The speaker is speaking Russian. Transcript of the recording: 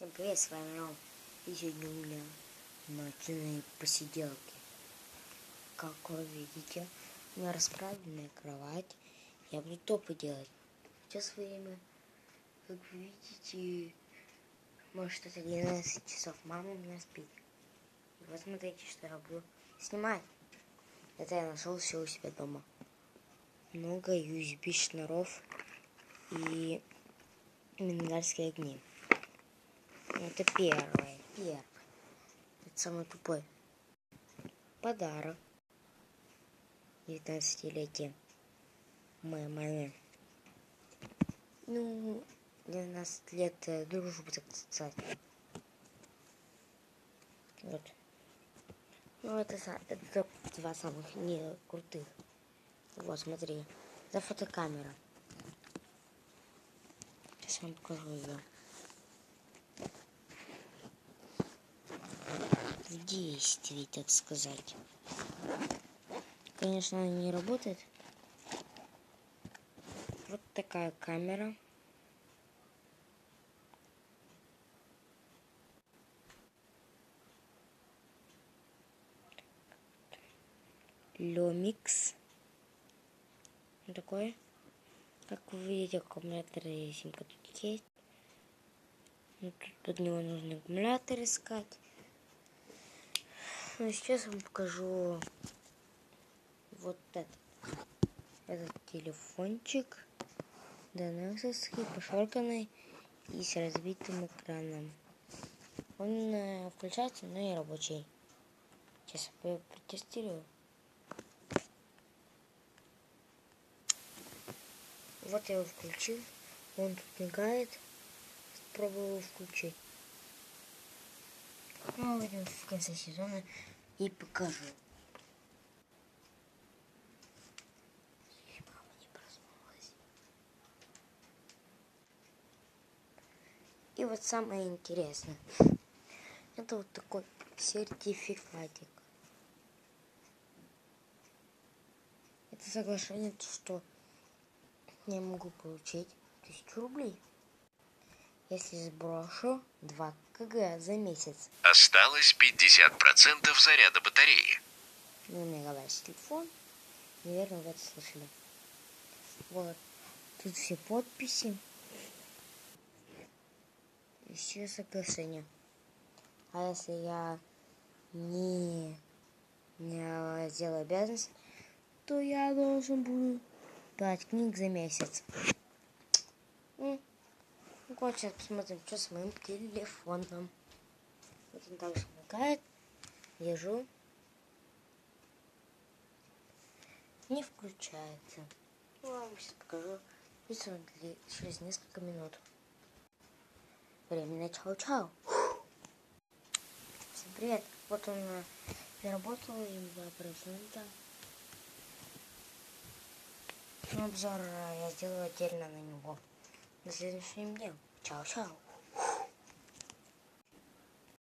Всем привет, с вами Ром. И сегодня у меня ночные посиделки. Как вы видите, у меня расправленная кровать. Я буду топы делать. Сейчас время, как вы видите, может это 12 часов. Мама у меня спит. И вот смотрите, что я буду снимать. Это я нашел все у себя дома. Много USB шнуров и миндальские огни. Это первое. Это самый тупой подарок 19-летия моей маме. 12 лет дружбы, так сказать. Вот. Это два самых не крутых. Вот, смотри. Это фотокамера. Сейчас вам покажу ее. В действии, так сказать. Конечно, она не работает. Вот такая камера. Lumix. Вот такой. Как вы видите, аккумулятор и симка тут есть. Но тут под него нужно аккумулятор искать. Но сейчас я вам покажу вот этот телефончик. Доносовский, пошорканный и с разбитым экраном. Он включается, но не рабочий. Сейчас я протестирую. Вот я его включил. Он тут мигает. Попробую его включить. Ну, выйдем в конце сезона и покажу. Мама не проснулась. И вот самое интересное. Это вот такой сертификатик. Это соглашение, что я могу получить 1000 рублей, если сброшу 2 кг за месяц. Осталось 50% заряда батареи. Ну, у меня говорит телефон. Наверное, вы это слышали. Вот. Тут все подписи. И все соглашения. А если я не сделаю обязанность, то я должен буду 5 книг за месяц. Ну, сейчас посмотрим, что с моим телефоном. Вот он также мигает. Держу. Не включается. Ну, я вам сейчас покажу. Через несколько минут. Время начало. Чао. Всем привет. Вот он заработал и 2%. Но обзор я сделаю отдельно на него. До следующего дня. Чао-чао.